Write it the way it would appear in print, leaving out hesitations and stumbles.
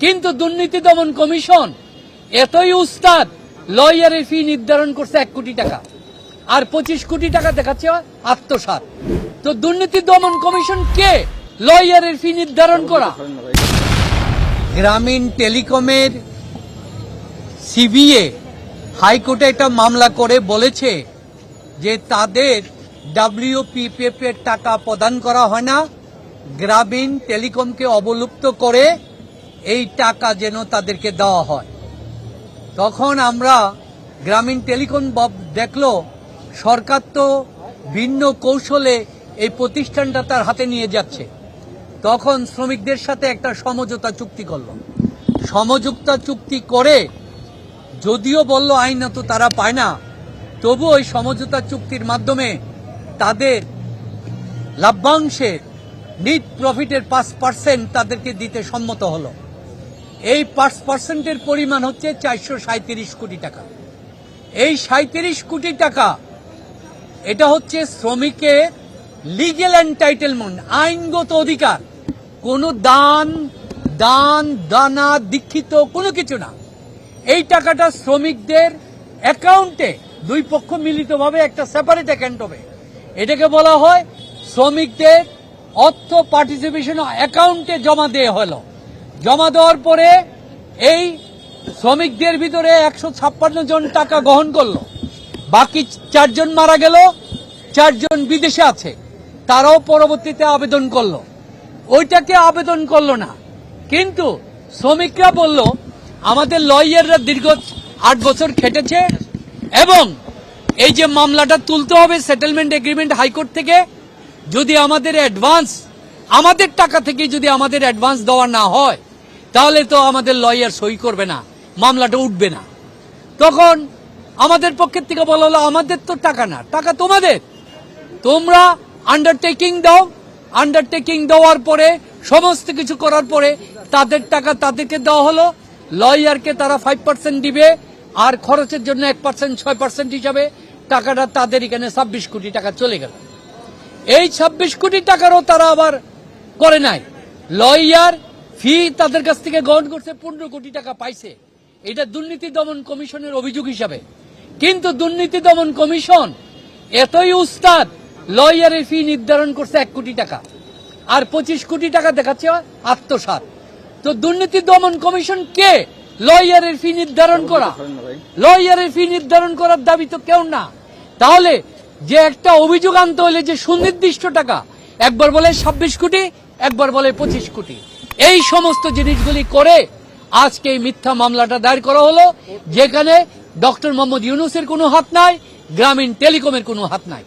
কিন্তু দুর্নীতি দমন কমিশন এতই উস্তাদ, লয়ারের ফি নির্ধারণ করছে 1 কোটি টাকা, আর 25 কোটি টাকা দেখাচ্ছে আত্মসাৎ। তো দুর্নীতি দমন কমিশন কে লয়ারের ফি নির্ধারণ করা? গ্রামীণ টেলিকমের সিবিএ হাইকোর্টে একটা মামলা করে বলেছে যে তাদের WPPF এর টাকা প্রদান করা হয় না, গ্রামীণ টেলিকমকে অবলুপ্ত করে এই টাকা যেন তাদেরকে দেওয়া হয়। তখন আমরা গ্রামীণ টেলিকম দেখলো সরকার তো ভিন্ন কৌশলে এই প্রতিষ্ঠানটা তার হাতে নিয়ে যাচ্ছে। তখন শ্রমিকদের সাথে একটা সমঝোতা চুক্তি করলো। সমঝোতা চুক্তি করে যদিও বলল আইনত তারা পায় না, তবু ওই সমঝোতা চুক্তির মাধ্যমে তাদের লাভ্যাংশের নিট প্রফিটের 5% তাদেরকে দিতে সম্মত হলো। এই 5%-এর পরিমাণ হচ্ছে 437 কোটি টাকা। এই 37 কোটি টাকা এটা হচ্ছে শ্রমিকের লিগ্যাল এন্টাইটেলমেন্ট, আইনগত অধিকার। কোনো দানা দীক্ষিত কোনো কিছু না। এই টাকাটা শ্রমিকদের অ্যাকাউন্টে, দুই পক্ষ মিলিতভাবে একটা সেপারেট অ্যাকাউন্ট হবে, এটাকে বলা হয় শ্রমিকদের অর্থ পার্টিসিপেশন অ্যাকাউন্টে জমা দেওয়া হলো। জমা দেওয়ার পরে এই শ্রমিকদের ভিতরে 156 জন টাকা গ্রহণ করলো, বাকি 4 জন মারা গেল, 4 জন বিদেশে আছে, তারাও পরবর্তীতে আবেদন করলো। ওইটাকে আবেদন করলো না, কিন্তু শ্রমিকরা বলল আমাদের লয়াররা দীর্ঘ 8 বছর খেটেছে এবং এই যে মামলাটা তুলতে হবে সেটেলমেন্ট এগ্রিমেন্ট হাইকোর্ট থেকে, যদি আমাদের অ্যাডভান্স, আমাদের টাকা থেকে যদি আমাদের অ্যাডভান্স দেওয়া না হয় তাহলে তো আমাদের লয়ার সই করবে না, মামলাটা উঠবে না। তখন আমাদের পক্ষের থেকে বলা হলো আমাদের তো টাকা না, টাকা তোমাদের, তোমরা আন্ডারটেকিং দাও। আন্ডারটেকিং দেওয়ার পরে সমস্ত কিছু করার পরে তাদের টাকা তাদেরকে দেওয়া হলো, লয়ারকে তারা 5% দিবে, আর খরচের জন্য 1% 6% হিসাবে টাকাটা তাদের এখানে 26 কোটি টাকা চলে গেল। এই 26 কোটি টাকারও তারা আবার করে নাই, লয়ার ফি তাদের কাছ থেকে গ্রহণ করছে, 15 কোটি টাকা পাইছে। এটা দুর্নীতি দমন কমিশনের অভিযোগ হিসাবে। কিন্তু দুর্নীতি দমন কমিশন এতই উস্তাদ, লয়ারের ফি নির্ধারণ করছে 1 কোটি টাকা, আর 25 কোটি টাকা দেখাচ্ছে আত্মসাৎ। তো দুর্নীতি দমন কমিশন কে লয়ারের ফি নির্ধারণ করা? লয়ারের ফি নির্ধারণ করার দাবি তো কেউ না। তাহলে যে একটা অভিযোগ আনতে হলে যে সুনির্দিষ্ট টাকা, একবার বলে 26 কোটি, একবার বলে 25 কোটি, এই সমস্ত জিনিসগুলি করে আজকে এই মিথ্যা মামলাটা দায়ের করা হলো, যেখানে ডক্টর মোহাম্মদ ইউনূসের কোনো হাত নাই, গ্রামীণ টেলিকমের কোনো হাত নাই।